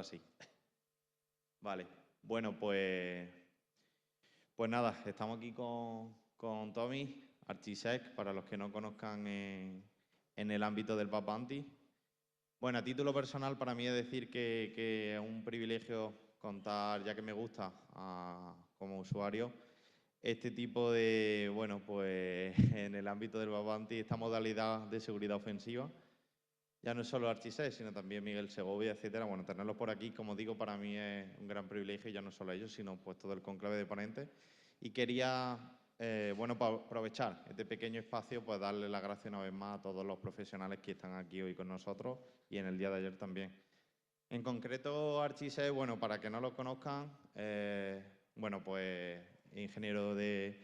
Así. Vale. Bueno, pues nada, estamos aquí con Tommy, Archisec, para los que no conozcan en el ámbito del Bug Bounty. Bueno, a título personal, para mí es decir que es un privilegio contar, ya que me gusta como usuario, este tipo de, bueno, pues en el ámbito del Bug Bounty, esta modalidad de seguridad ofensiva. Ya no es solo Archisec, sino también Miguel Segovia, etcétera. Bueno, tenerlos por aquí, como digo, para mí es un gran privilegio, y ya no solo ellos, sino pues todo el conclave de ponentes. Y quería, bueno, para aprovechar este pequeño espacio, pues darle las gracias una vez más a todos los profesionales que están aquí hoy con nosotros y en el día de ayer también. En concreto, Archisec, bueno, para que no lo conozcan, bueno, pues ingeniero de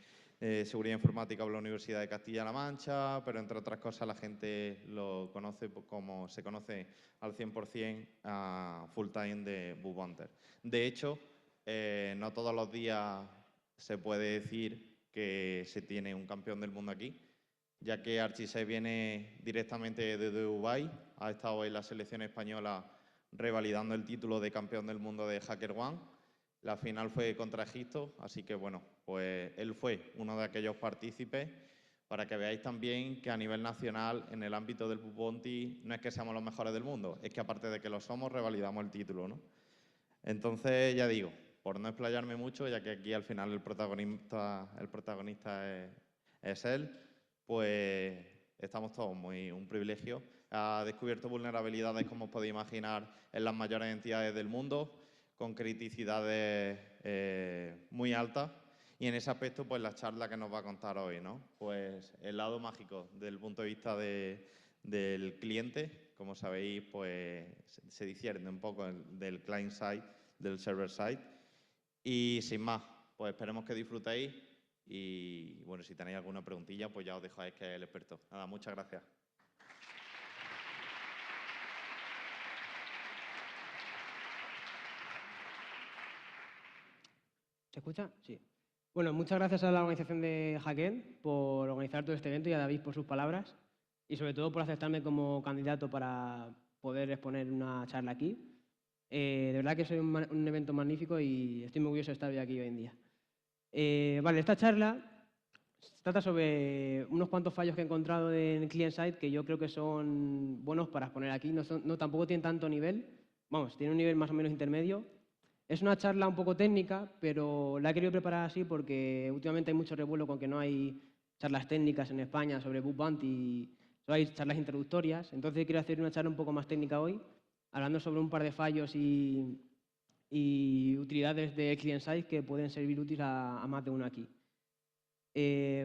seguridad informática por la Universidad de Castilla-La Mancha, pero entre otras cosas la gente lo conoce como se conoce al 100% a full time de Bug Hunter. De hecho, no todos los días se puede decir que se tiene un campeón del mundo aquí, ya que Archisec viene directamente desde Dubái, ha estado en la selección española revalidando el título de campeón del mundo de HackerOne. La final fue contra Egipto, así que bueno, pues él fue uno de aquellos partícipes, para que veáis también que a nivel nacional, en el ámbito del Bug Bounty, no es que seamos los mejores del mundo, es que aparte de que lo somos, revalidamos el título, ¿no? Entonces, ya digo, por no explayarme mucho, ya que aquí al final el protagonista es él, pues estamos todos un privilegio. Ha descubierto vulnerabilidades, como os podéis imaginar, en las mayores entidades del mundo, con criticidades muy altas. Y en ese aspecto, pues la charla que nos va a contar hoy, ¿no? Pues el lado mágico desde el punto de vista del cliente, como sabéis, pues se discierne un poco del client side, del server side. Y sin más, pues esperemos que disfrutéis. Y bueno, si tenéis alguna preguntilla, pues ya os dejáis que es el experto. Nada, muchas gracias. ¿Se escucha? Sí. Bueno, muchas gracias a la organización de Hackend por organizar todo este evento y a David por sus palabras y sobre todo por aceptarme como candidato para poder exponer una charla aquí. De verdad que es un evento magnífico y estoy muy orgulloso de estar aquí hoy en día. Vale, esta charla trata sobre unos cuantos fallos que he encontrado en client-side que yo creo que son buenos para exponer aquí. No, tampoco tienen tanto nivel, vamos, tiene un nivel más o menos intermedio. Es una charla un poco técnica, pero la he querido preparar así porque últimamente hay mucho revuelo con que no hay charlas técnicas en España sobre Bug Bounty y solo hay charlas introductorias. Entonces quiero hacer una charla un poco más técnica hoy, hablando sobre un par de fallos y utilidades de client-side que pueden servir útiles a más de uno aquí.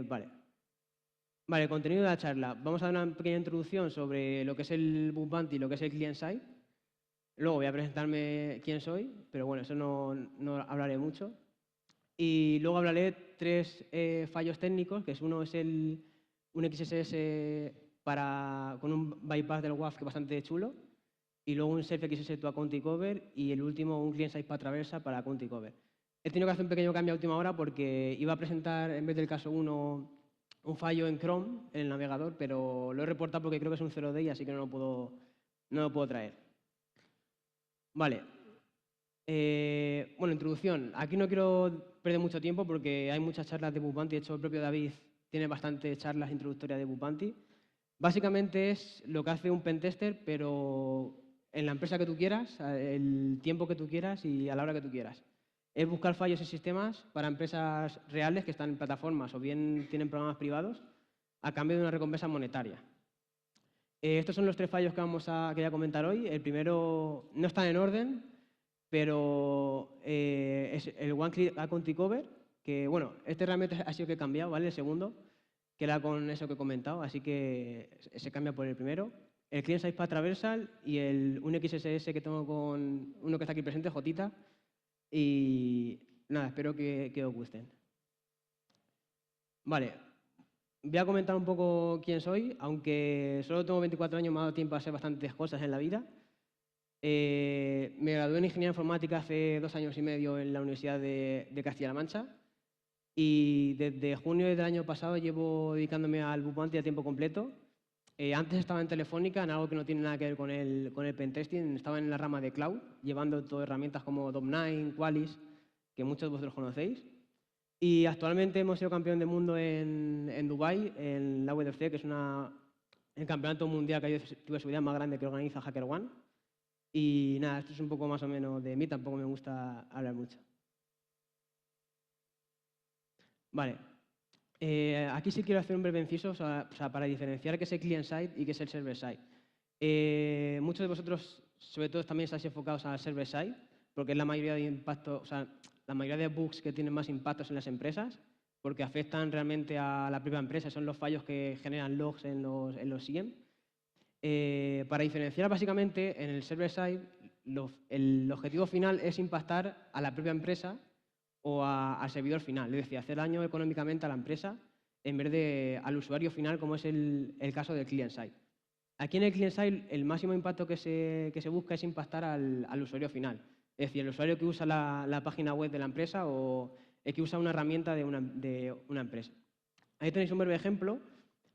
Vale, contenido de la charla. Vamos a dar una pequeña introducción sobre lo que es el Bug Bounty y lo que es el client-side. Luego voy a presentarme quién soy, pero bueno, eso no hablaré mucho. Y luego hablaré tres fallos técnicos, que uno es un XSS con un bypass del WAF que es bastante chulo, y luego un Self XSS to Account Cover, y el último un client-side para traversa para Account Cover. He tenido que hacer un pequeño cambio a última hora porque iba a presentar, en vez del caso 1, un fallo en Chrome, en el navegador, pero lo he reportado porque creo que es un 0D, así que no lo puedo traer. Vale. Bueno, introducción. Aquí no quiero perder mucho tiempo porque hay muchas charlas de Bug Bounty. De hecho, el propio David tiene bastantes charlas introductorias de Bug Bounty. Básicamente es lo que hace un pentester, pero en la empresa que tú quieras, el tiempo que tú quieras y a la hora que tú quieras. Es buscar fallos en sistemas para empresas reales que están en plataformas o bien tienen programas privados a cambio de una recompensa monetaria. Estos son los tres fallos que quería comentar hoy. El primero no está en orden, pero es el One Click Account Cover, que bueno, este realmente ha sido que he cambiado, ¿vale? El segundo, que era con eso que he comentado, así que se cambia por el primero. El Client Side Path Traversal y un XSS que tengo con uno que está aquí presente, Jotita. Y nada, espero que os gusten. Vale, voy a comentar un poco quién soy, aunque solo tengo 24 años, me ha dado tiempo a hacer bastantes cosas en la vida. Me gradué en Ingeniería Informática hace 2 años y medio en la Universidad de Castilla-La Mancha y desde junio del año pasado llevo dedicándome al Bug Bounty a tiempo completo. Antes estaba en Telefónica, en algo que no tiene nada que ver con el pentesting, estaba en la rama de cloud, llevando todas herramientas como Dom9, Qualys, que muchos de vosotros conocéis. Y actualmente hemos sido campeón del mundo en Dubái, en la WWDC, que es el campeonato mundial que hay de ciberseguridad más grande que organiza HackerOne. Y nada, esto es un poco más o menos de mí, tampoco me gusta hablar mucho. Vale, aquí sí quiero hacer un breve inciso para diferenciar qué es el client-side y qué es el server-side. Muchos de vosotros, sobre todo, también estáis enfocados al server-side, porque es la mayoría de impactos, o sea, la mayoría de bugs que tienen más impactos en las empresas, porque afectan realmente a la propia empresa, son los fallos que generan logs en los SIEM. Para diferenciar, básicamente, en el server-side, el objetivo final es impactar a la propia empresa o al servidor final, es decir, hacer daño económicamente a la empresa en vez de al usuario final, como es el caso del client-side. Aquí en el client-side, el máximo impacto que se busca es impactar al usuario final, es decir, el usuario que usa la página web de la empresa o el que usa una herramienta de una empresa. Ahí tenéis un breve ejemplo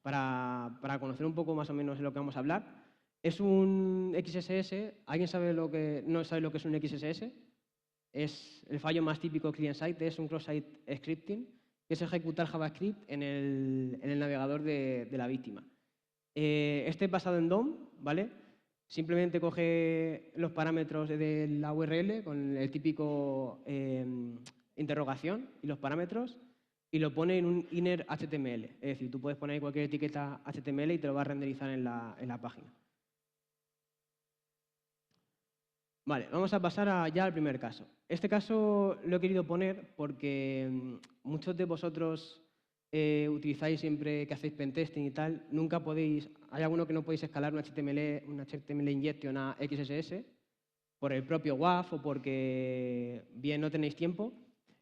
para conocer un poco más o menos de lo que vamos a hablar. Es un XSS. ¿Alguien no sabe lo que es un XSS? Es el fallo más típico client-side, es un cross-site scripting, que es ejecutar JavaScript en el navegador de la víctima. Este es basado en DOM, ¿vale? Simplemente coge los parámetros de la URL con el típico interrogación y los parámetros y lo pone en un inner HTML. Es decir, tú puedes poner cualquier etiqueta HTML y te lo va a renderizar en la página. Vale, vamos a pasar ya al primer caso. Este caso lo he querido poner porque muchos de vosotros utilizáis siempre que hacéis pentesting y tal, nunca podéis, hay alguno que no podéis escalar un HTML injection a XSS por el propio WAF o porque bien no tenéis tiempo.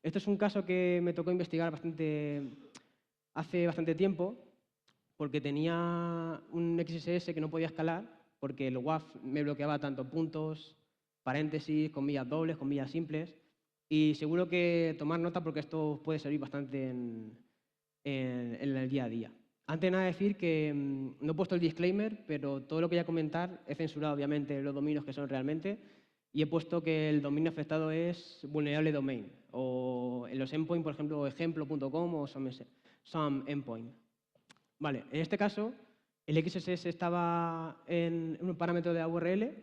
Esto es un caso que me tocó investigar hace bastante tiempo porque tenía un XSS que no podía escalar porque el WAF me bloqueaba tanto puntos, paréntesis, comillas dobles, comillas simples. Y seguro que tomar nota porque esto puede servir bastante en el día a día. Antes de nada decir que no he puesto el disclaimer, pero todo lo que voy a comentar he censurado obviamente los dominios que son realmente y he puesto que el dominio afectado es vulnerable domain o en los endpoint, por ejemplo, ejemplo.com o some endpoint. Vale, en este caso el XSS estaba en un parámetro de la URL,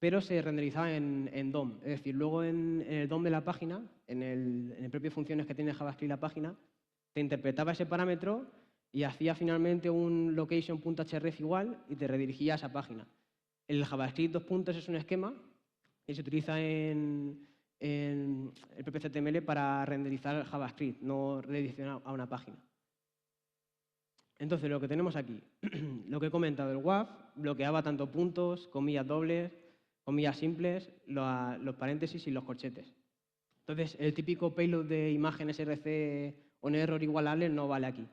pero se renderizaba en DOM. Es decir, luego en el DOM de la página, en el propio funciones que tiene JavaScript la página, te interpretaba ese parámetro y hacía finalmente un location.href igual y te redirigía a esa página. El JavaScript 2 puntos es un esquema que se utiliza en el propio HTML para renderizar JavaScript, no redireccionar a una página. Entonces, lo que tenemos aquí, lo que he comentado, el WAF bloqueaba tanto puntos, comillas dobles, comillas simples, los paréntesis y los corchetes. Entonces, el típico payload de imagen src o error igualable no vale aquí.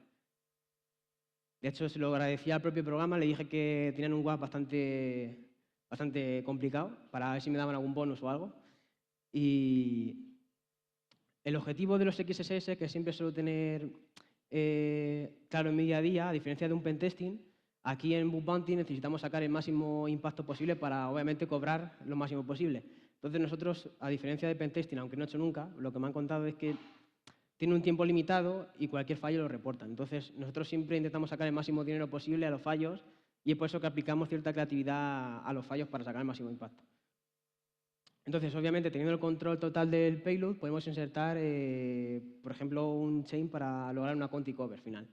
De hecho, se lo agradecía al propio programa, le dije que tenían un WAF bastante complicado para ver si me daban algún bonus o algo. Y el objetivo de los XSS, que siempre suelo tener claro en mi día a día, a diferencia de un pentesting, aquí en Bug Bounty necesitamos sacar el máximo impacto posible para, obviamente, cobrar lo máximo posible. Entonces nosotros, a diferencia de pentesting, aunque no he hecho nunca, lo que me han contado es que tiene un tiempo limitado y cualquier fallo lo reportan. Entonces nosotros siempre intentamos sacar el máximo dinero posible a los fallos y es por eso que aplicamos cierta creatividad a los fallos para sacar el máximo impacto. Entonces, obviamente, teniendo el control total del payload, podemos insertar, por ejemplo, un chain para lograr una conti cover final.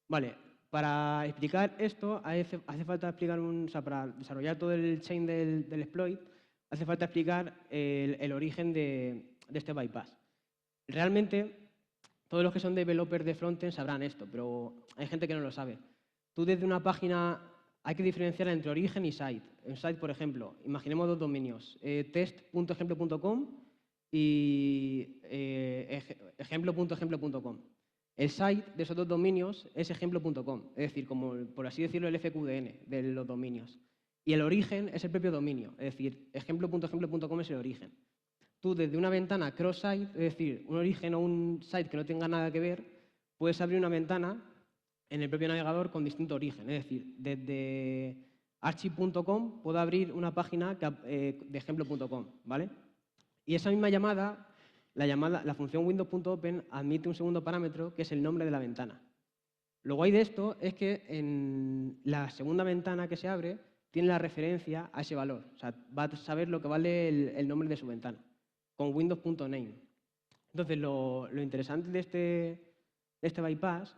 Vale, para explicar esto, hace falta explicar para desarrollar todo el chain del exploit, hace falta explicar el origen de este bypass. Realmente, todos los que son developers de frontend sabrán esto, pero hay gente que no lo sabe. Tú desde una página hay que diferenciar entre origen y site. En site, por ejemplo, imaginemos dos dominios, test.ejemplo.com y ejemplo.ejemplo.com. El site de esos dos dominios es ejemplo.com, es decir, como por así decirlo, el FQDN de los dominios. Y el origen es el propio dominio, es decir, ejemplo.ejemplo.com es el origen. Tú desde una ventana cross-site, es decir, un origen o un site que no tenga nada que ver, puedes abrir una ventana en el propio navegador con distinto origen. Es decir, desde archi.com puedo abrir una página de ejemplo.com, ¿vale? Y esa misma llamada, la función windows.open admite un segundo parámetro que es el nombre de la ventana. Lo guay de esto es que en la segunda ventana que se abre tiene la referencia a ese valor. O sea, va a saber lo que vale el nombre de su ventana, con windows.name. Entonces, lo interesante de este bypass,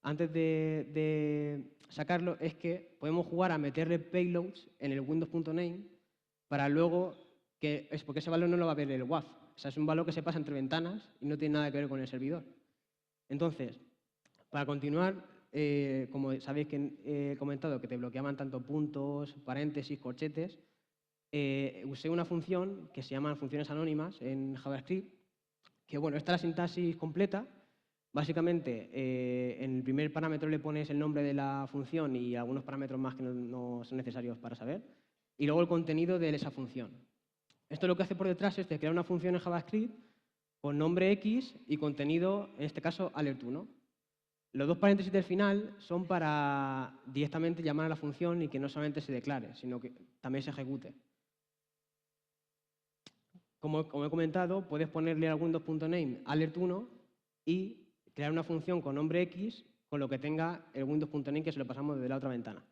antes de sacarlo, es que podemos jugar a meterle payloads en el windows.name para luego porque ese valor no lo va a ver el WAF. O sea, es un valor que se pasa entre ventanas y no tiene nada que ver con el servidor. Entonces, para continuar, como sabéis que he comentado que te bloqueaban tanto puntos, paréntesis, corchetes, usé una función que se llama funciones anónimas en JavaScript, que bueno, esta es la sintaxis completa. Básicamente, en el primer parámetro le pones el nombre de la función y algunos parámetros más que no son necesarios para saber, y luego el contenido de esa función. Esto lo que hace por detrás es crear una función en JavaScript con nombre X y contenido, en este caso, alert1. Los dos paréntesis del final son para directamente llamar a la función y que no solamente se declare, sino que también se ejecute. Como he comentado, puedes ponerle al windows.name alert1 y crear una función con nombre X con lo que tenga el windows.name que se lo pasamos desde la otra ventana.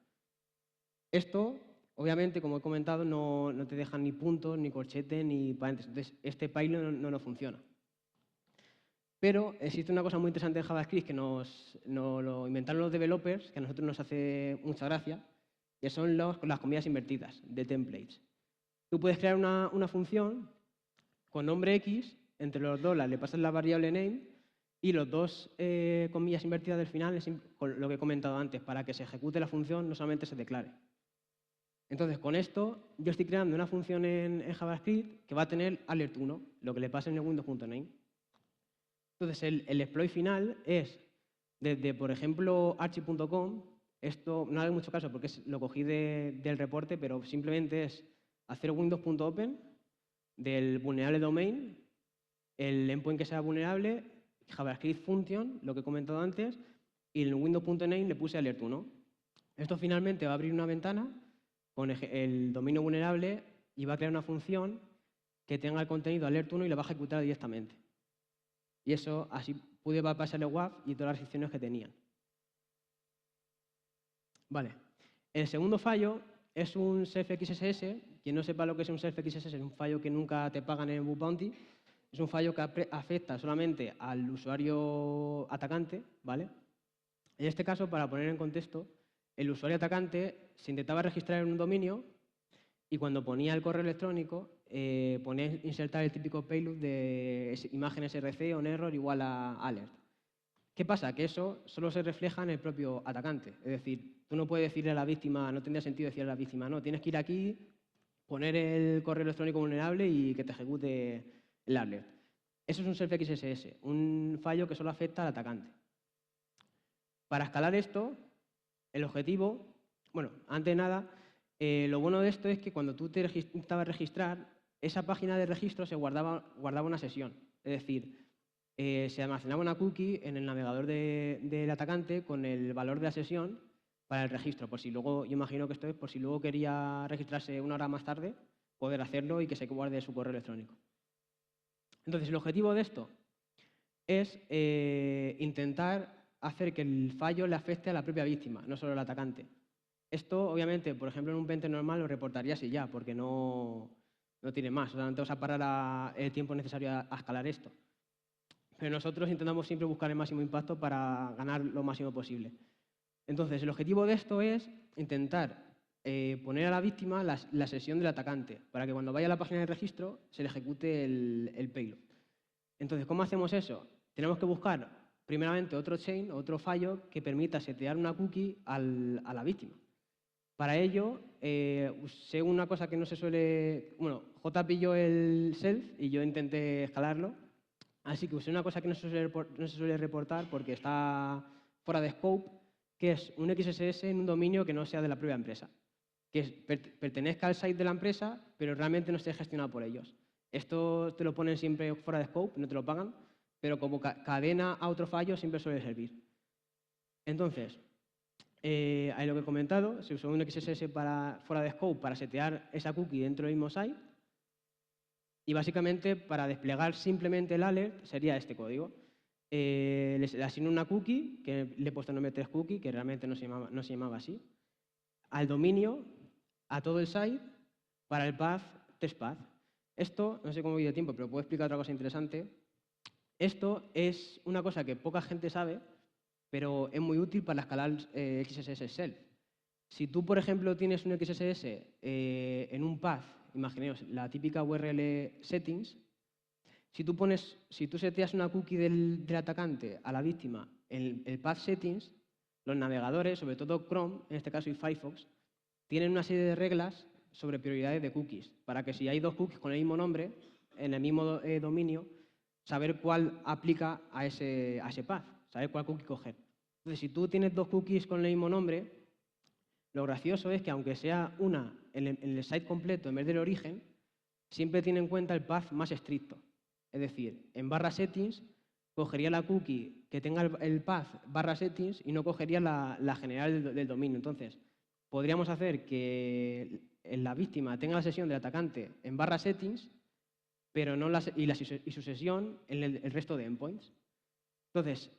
Esto, obviamente, como he comentado, no te deja ni puntos, ni corchete, ni paréntesis. Entonces, este payload no funciona. Pero existe una cosa muy interesante en JavaScript que nos lo inventaron los developers, que a nosotros nos hace mucha gracia, que son las comillas invertidas de templates. Tú puedes crear una función con nombre X, entre los dos le pasas la variable name y los dos comillas invertidas del final es lo que he comentado antes, para que se ejecute la función no solamente se declare. Entonces, con esto yo estoy creando una función en JavaScript que va a tener alert1, lo que le pasa en el windows.name. Entonces, el exploit final es desde, por ejemplo, archi.com. Esto no hago mucho caso porque lo cogí del reporte, pero simplemente es hacer windows.open del vulnerable domain, el endpoint que sea vulnerable, JavaScript function, lo que he comentado antes, y en windows.name le puse alert1. Esto finalmente va a abrir una ventana con el dominio vulnerable y va a crear una función que tenga el contenido alert1 y lo va a ejecutar directamente. Y eso así pude pasar el WAF y todas las restricciones que tenían. Vale. El segundo fallo es un self-XSS. Quien no sepa lo que es un self-XSS es un fallo que nunca te pagan en el bug bounty. Es un fallo que afecta solamente al usuario atacante, ¿vale? En este caso, para poner en contexto, el usuario atacante se intentaba registrar en un dominio y cuando ponía el correo electrónico ponía insertar el típico payload de imagen src o un error igual a alert. ¿Qué pasa? Que eso solo se refleja en el propio atacante. Es decir, tú no puedes decirle a la víctima, no tendría sentido decirle a la víctima, no, tienes que ir aquí, poner el correo electrónico vulnerable y que te ejecute el alert. Eso es un self-XSS, un fallo que solo afecta al atacante. Para escalar esto, el objetivo, bueno, antes de nada, lo bueno de esto es que cuando tú te intentabas registrar, esa página de registro se guardaba una sesión. Es decir, se almacenaba una cookie en el navegador del atacante con el valor de la sesión para el registro, por si luego, yo imagino que esto es por si luego quería registrarse una hora más tarde, poder hacerlo y que se guarde su correo electrónico. Entonces, el objetivo de esto es intentar hacer que el fallo le afecte a la propia víctima, no solo al atacante. Esto, obviamente, por ejemplo, en un pentest normal lo reportarías y ya, porque no tiene más. O sea, no te vas a parar el tiempo necesario a escalar esto. Pero nosotros intentamos siempre buscar el máximo impacto para ganar lo máximo posible. Entonces, el objetivo de esto es intentar poner a la víctima la sesión del atacante, para que cuando vaya a la página de registro se le ejecute el payload. Entonces, ¿cómo hacemos eso? Tenemos que buscar, primeramente, otro chain, otro fallo que permita setear una cookie a la víctima. Para ello, usé una cosa que no se suele... Bueno, J pilló el self y yo intenté escalarlo. Así que usé una cosa que no se suele reportar porque está fuera de scope, que es un XSS en un dominio que no sea de la propia empresa. Que pertenezca al site de la empresa, pero realmente no esté gestionado por ellos. Esto te lo ponen siempre fuera de scope, no te lo pagan, pero como cadena a otro fallo siempre suele servir. Entonces, ahí lo que he comentado, se usó un XSS fuera de scope para setear esa cookie dentro del mismo site. Y básicamente, para desplegar simplemente el alert, sería este código. Le asigno una cookie, que le he puesto nombre testCookie, que realmente no se llamaba así, al dominio, a todo el site, para el path testpath. Esto, no sé cómo voy de tiempo, pero puedo explicar otra cosa interesante. Esto es una cosa que poca gente sabe, pero es muy útil para escalar XSS self. Si tú, por ejemplo, tienes un XSS en un path, imaginaos la típica URL settings, si tú seteas una cookie del atacante a la víctima en el path settings, los navegadores, sobre todo Chrome, en este caso y Firefox, tienen una serie de reglas sobre prioridades de cookies, para que si hay dos cookies con el mismo nombre, en el mismo dominio, saber cuál aplica a ese path, saber cuál cookie coger. Entonces, si tú tienes dos cookies con el mismo nombre, lo gracioso es que aunque sea una en el site completo en vez del origen, siempre tiene en cuenta el path más estricto. Es decir, en /settings cogería la cookie que tenga el path /settings y no cogería la general del dominio. Entonces, podríamos hacer que la víctima tenga la sesión del atacante en /settings, pero no y su sesión en el resto de endpoints. Entonces,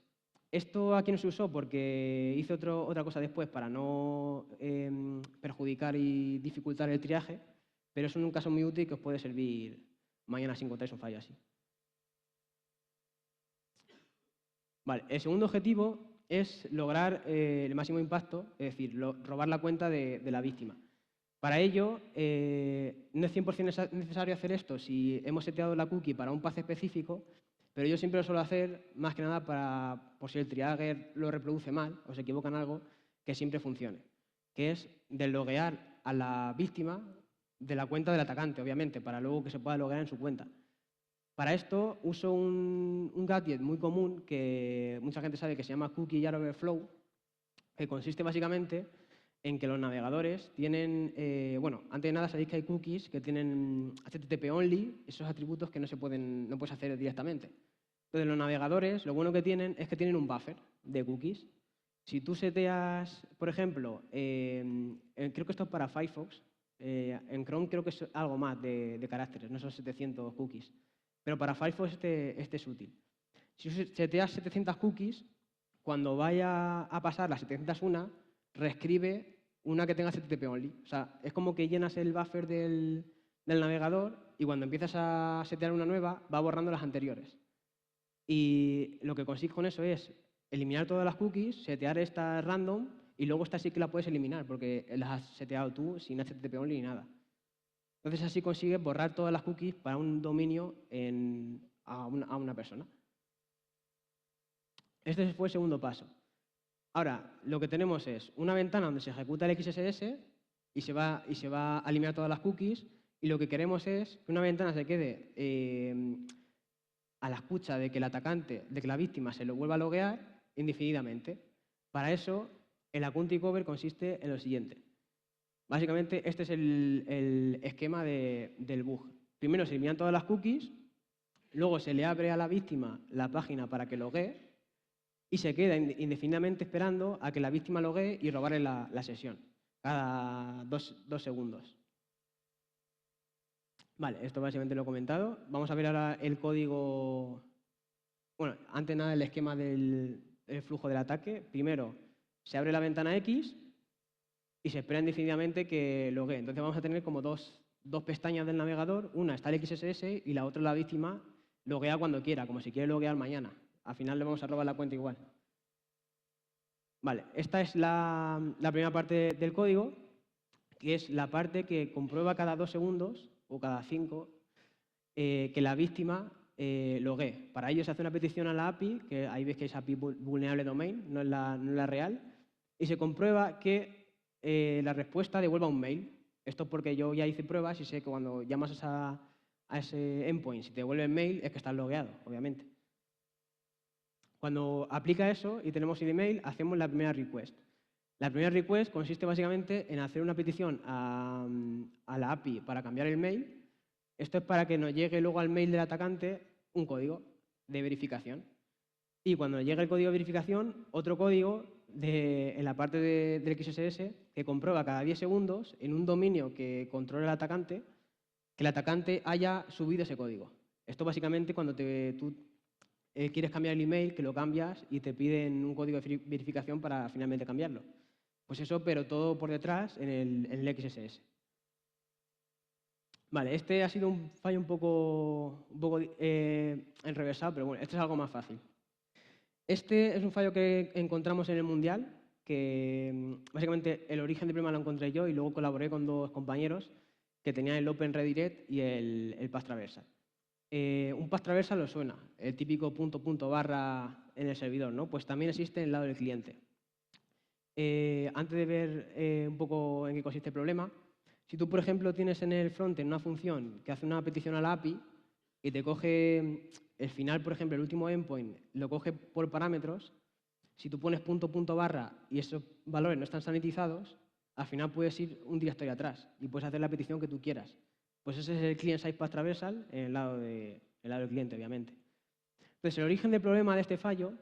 esto aquí no se usó porque hice otra cosa después para no perjudicar y dificultar el triaje, pero es un caso muy útil que os puede servir mañana si encontráis un fallo así. Vale, el segundo objetivo es lograr el máximo impacto, es decir, robar la cuenta de la víctima. Para ello, no es 100% necesario hacer esto si hemos seteado la cookie para un path específico, pero yo siempre lo suelo hacer más que nada por si el triagger lo reproduce mal o se equivoca en algo, que siempre funcione, que es desloguear a la víctima de la cuenta del atacante, obviamente, para luego que se pueda loguear en su cuenta. Para esto uso un gadget muy común que mucha gente sabe que se llama Cookie Jar Overflow, que consiste básicamente en que los navegadores tienen, bueno, antes de nada sabéis que hay cookies que tienen HTTP only, esos atributos que no puedes hacer directamente. Entonces los navegadores, lo bueno que tienen es que tienen un buffer de cookies. Si tú seteas, por ejemplo, creo que esto es para Firefox, en Chrome creo que es algo más de caracteres, no son 700 cookies. Pero para Firefox este es útil. Si seteas 700 cookies, cuando vaya a pasar las 701, reescribe una que tenga HTTP only. O sea, es como que llenas el buffer del navegador y cuando empiezas a setear una nueva, va borrando las anteriores. Y lo que consigues con eso es eliminar todas las cookies, setear esta random y luego esta sí que la puedes eliminar porque las has seteado tú sin HTTP only ni nada. Entonces así consigues borrar todas las cookies para un dominio a una persona. Este fue el segundo paso. Ahora, lo que tenemos es una ventana donde se ejecuta el XSS y se va a eliminar todas las cookies, y lo que queremos es que una ventana se quede a la escucha de que el atacante, de que la víctima se lo vuelva a loguear indefinidamente. Para eso, el Accounting Cover consiste en lo siguiente. Básicamente, este es el esquema del bug. Primero se eliminan todas las cookies, luego se le abre a la víctima la página para que loguee y se queda indefinidamente esperando a que la víctima loguee y robarle la sesión, cada 2 segundos. Vale, esto básicamente lo he comentado. Vamos a ver ahora el código, bueno, antes de nada el esquema del flujo del ataque. Primero, se abre la ventana X y se espera indefinidamente que loguee. Entonces vamos a tener como dos pestañas del navegador. Una está el XSS y la otra la víctima loguea cuando quiera, como si quiere loguear mañana. Al final le vamos a robar la cuenta igual. Vale, esta es la primera parte del código, que es la parte que comprueba cada 2 segundos o cada 5 que la víctima loguee. Para ello se hace una petición a la API, que ahí veis que es API vulnerable domain, no es la real, y se comprueba que la respuesta devuelva un mail. Esto es porque yo ya hice pruebas y sé que cuando llamas a ese endpoint, si te devuelve el mail, es que estás logueado, obviamente. Cuando aplica eso y tenemos el email, hacemos la primera request. La primera request consiste básicamente en hacer una petición a la API para cambiar el mail. Esto es para que nos llegue luego al mail del atacante un código de verificación. Y cuando llegue el código de verificación, otro código en la parte del XSS que comprueba cada 10 segundos en un dominio que controla el atacante, que el atacante haya subido ese código. Esto básicamente cuando tú quieres cambiar el email, que lo cambias y te piden un código de verificación para finalmente cambiarlo. Pues eso, pero todo por detrás en el XSS. Vale, este ha sido un fallo un poco enrevesado, pero bueno, este es algo más fácil. Este es un fallo que encontramos en el Mundial, que básicamente el origen del problema lo encontré yo y luego colaboré con dos compañeros que tenían el Open Redirect y el path traversal. Un path traversal lo suena, el típico punto barra en el servidor, ¿no? Pues también existe en el lado del cliente. Antes de ver un poco en qué consiste el problema, si tú, por ejemplo, tienes en el frontend una función que hace una petición a la API y te coge el final, por ejemplo, el último endpoint, lo coge por parámetros, si tú pones punto barra y esos valores no están sanitizados, al final puedes ir un directorio atrás y puedes hacer la petición que tú quieras. Pues ese es el client-side path traversal en el lado del cliente, obviamente. Entonces, el origen del problema de este fallo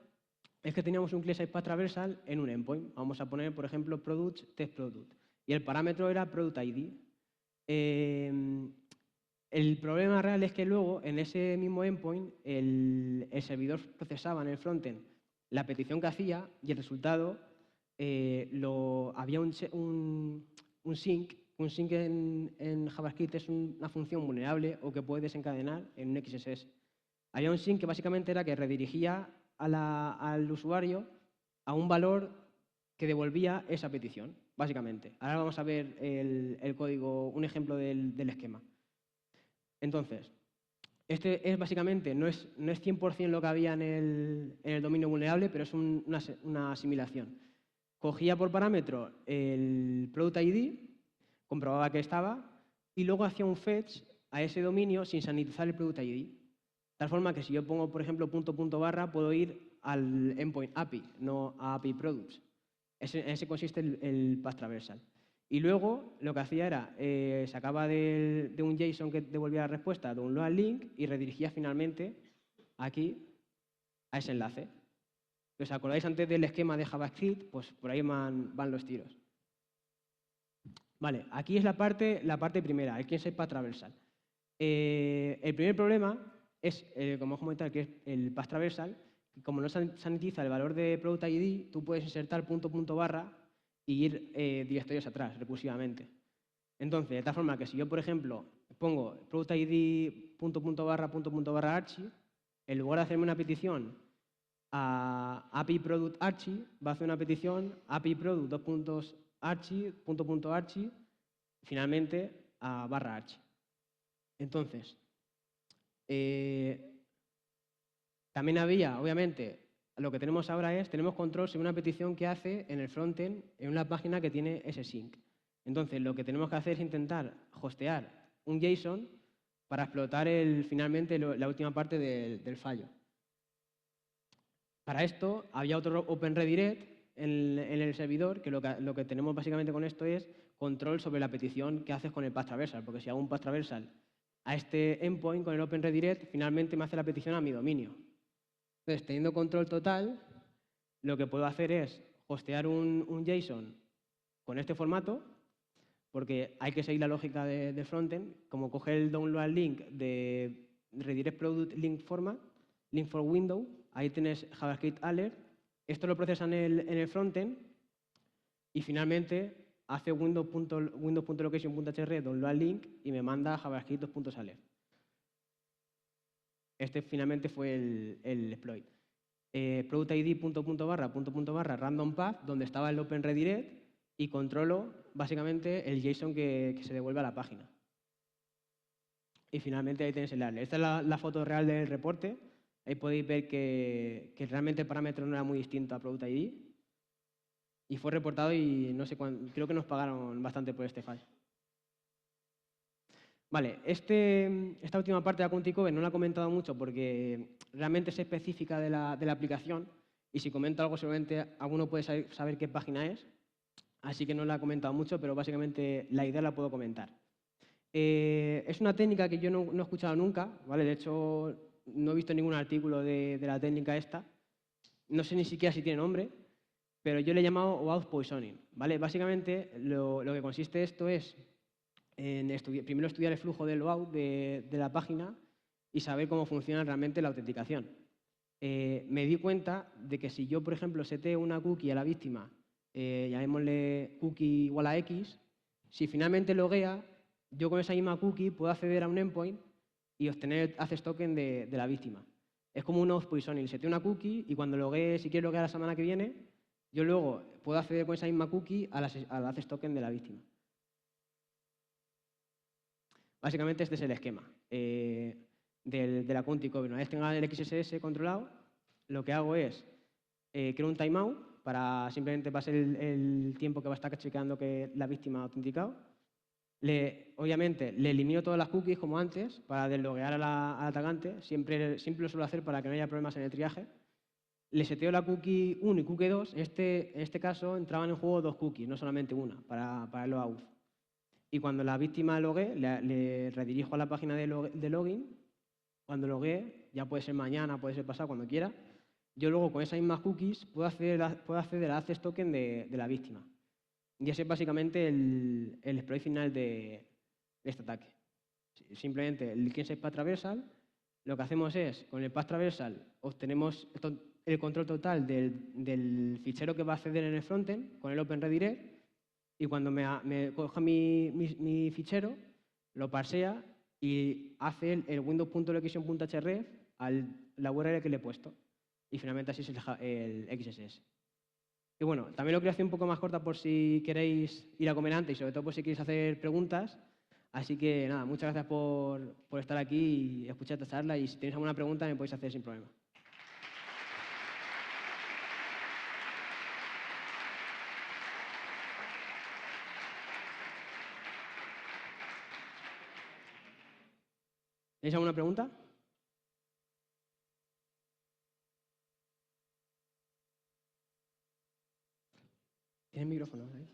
es que teníamos un client-side path traversal en un endpoint. Vamos a poner, por ejemplo, products, test product. Y el parámetro era product ID. El problema real es que luego, en ese mismo endpoint, el servidor procesaba en el frontend la petición que hacía y el resultado había un sync. Un sync en JavaScript es una función vulnerable o que puede desencadenar en un XSS. Había un sync que básicamente era que redirigía al usuario a un valor que devolvía esa petición, básicamente. Ahora vamos a ver el código, un ejemplo del esquema. Entonces, este es básicamente, no es 100% lo que había en el dominio vulnerable, pero es una asimilación. Cogía por parámetro el product ID, comprobaba que estaba, y luego hacía un fetch a ese dominio sin sanitizar el product ID. De tal forma que si yo pongo, por ejemplo, punto barra, puedo ir al endpoint API, no a API products. En ese consiste el path traversal. Y luego lo que hacía era, sacaba de un JSON que devolvía la respuesta, de un load link y redirigía finalmente aquí a ese enlace. ¿Os acordáis antes del esquema de JavaScript? Pues por ahí van los tiros. Vale, aquí es la parte primera, el client-side path traversal. El primer problema es, como os comentaba, que es el path traversal. Como no sanitiza el valor de product ID, tú puedes insertar punto barra y ir directorios atrás, recursivamente. Entonces, de tal forma que si yo, por ejemplo, pongo product ID punto barra archi, en lugar de hacerme una petición a API product archi, va a hacer una petición API product archi, punto archi, finalmente a barra archi. Entonces, también había, obviamente, lo que tenemos ahora es, tenemos control sobre una petición que hace en el frontend en una página que tiene ese sync. Entonces, lo que tenemos que hacer es intentar hostear un JSON para explotar finalmente la última parte del fallo. Para esto, había otro Open Redirect en el servidor, que lo que tenemos básicamente con esto es control sobre la petición que haces con el path traversal, porque si hago un path traversal a este endpoint con el Open Redirect, finalmente me hace la petición a mi dominio. Entonces, teniendo control total, lo que puedo hacer es hostear un JSON con este formato, porque hay que seguir la lógica de frontend, como coger el download link de redirect product link format, link for window, ahí tienes JavaScript alert, esto lo procesa en el frontend y finalmente hace windows.location.hr download link y me manda javascript.alert. Este finalmente fue el exploit. Product ID punto barra random path, donde estaba el Open Redirect, y controlo básicamente el JSON que se devuelve a la página. Y finalmente ahí tenéis el alert. Esta es la foto real del reporte. Ahí podéis ver que realmente el parámetro no era muy distinto a Product ID. Y fue reportado y no sé cuánto, creo que nos pagaron bastante por este fallo. Vale, esta última parte de la Bounty Cover no la he comentado mucho porque realmente es específica de la aplicación y si comento algo seguramente alguno puede saber qué página es, así que no la he comentado mucho, pero básicamente la idea la puedo comentar. Es una técnica que yo no he escuchado nunca, ¿vale? De hecho, no he visto ningún artículo de la técnica esta, no sé ni siquiera si tiene nombre, pero yo le he llamado OAuth Poisoning, ¿vale? Básicamente, lo que consiste esto es en primero estudiar el flujo del OAuth de la página y saber cómo funciona realmente la autenticación. Me di cuenta de que si yo, por ejemplo, seteo una cookie a la víctima, llamémosle cookie igual a X, si finalmente loguea, yo con esa misma cookie puedo acceder a un endpoint y obtener el access token de la víctima. Es como un OAuth Poisoning. Seteo una cookie y cuando loguee, si quiero loguear la semana que viene, yo luego puedo acceder con esa misma cookie al access token de la víctima. Básicamente este es el esquema del account recovery. Una vez tenga el XSS controlado, lo que hago es creo un timeout para simplemente pasar el tiempo que va a estar chequeando que la víctima ha autenticado. Obviamente le elimino todas las cookies como antes para desloguear al atacante. Siempre lo suelo hacer para que no haya problemas en el triaje. Le seteo la cookie 1 y cookie 2. En este caso entraban en juego 2 cookies, no solamente una, para el OAuth. Y cuando la víctima logue, le redirijo a la página de login. Cuando loguee, ya puede ser mañana, puede ser pasado, cuando quiera, yo luego con esas mismas cookies puedo acceder al access token de la víctima. Y ese es básicamente el exploit final de este ataque. Simplemente el clean path traversal, lo que hacemos es, con el path traversal, obtenemos el control total del fichero que va a acceder en el frontend con el Open Redirect, y cuando me coja mi fichero, lo parsea y hace el windows.location.href a la URL que le he puesto. Y finalmente así es el XSS. Y bueno, también lo quiero hacer un poco más corta por si queréis ir a comer antes y sobre todo por si queréis hacer preguntas. Así que nada, muchas gracias por estar aquí y escuchar esta charla. Y si tenéis alguna pregunta me podéis hacer sin problema. ¿Tenéis alguna pregunta? ¿Tienes micrófono ahí?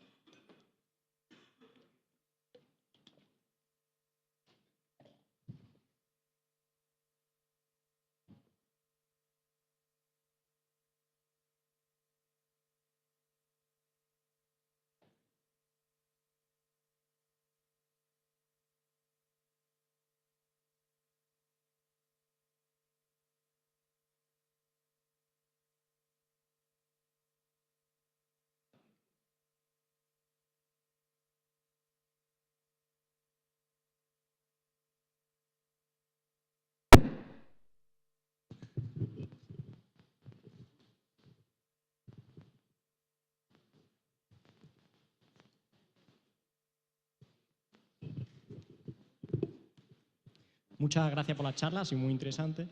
Muchas gracias por la charla, ha sido muy interesante.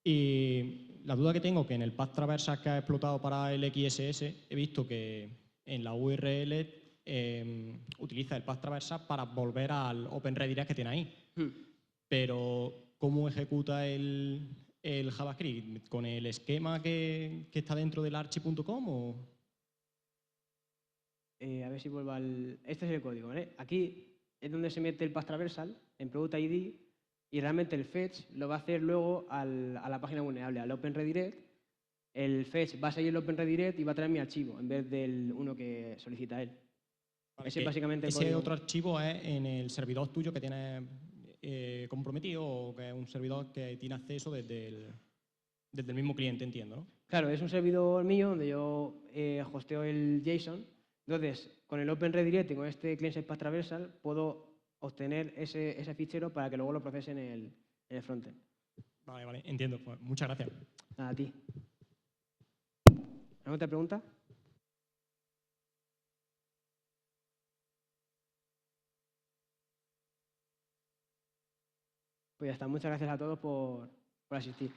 Y la duda que tengo, que en el path traversal que ha explotado para el XSS, he visto que en la URL utiliza el path traversal para volver al Open Redirect que tiene ahí. Pero, ¿cómo ejecuta el JavaScript? ¿Con el esquema que está dentro del archi.com o...? A ver si vuelvo al... Este es el código, ¿vale? Aquí es donde se mete el path traversal, en Product ID, y realmente el fetch lo va a hacer luego a la página vulnerable, al Open Redirect. El fetch va a seguir el Open Redirect y va a traer mi archivo, en vez del uno que solicita él. Vale, Ese es básicamente el ese código. otro archivo es en el servidor tuyo que tienes comprometido, o que es un servidor que tiene acceso desde el mismo cliente, entiendo, ¿no? Claro, es un servidor mío donde yo hosteo el JSON. Entonces, con el Open Redirect y con este client path traversal puedo obtener ese fichero para que luego lo procese en el frontend. Vale, vale, entiendo. Pues muchas gracias. Nada, a ti. ¿Alguna otra pregunta? Pues ya está. Muchas gracias a todos por asistir.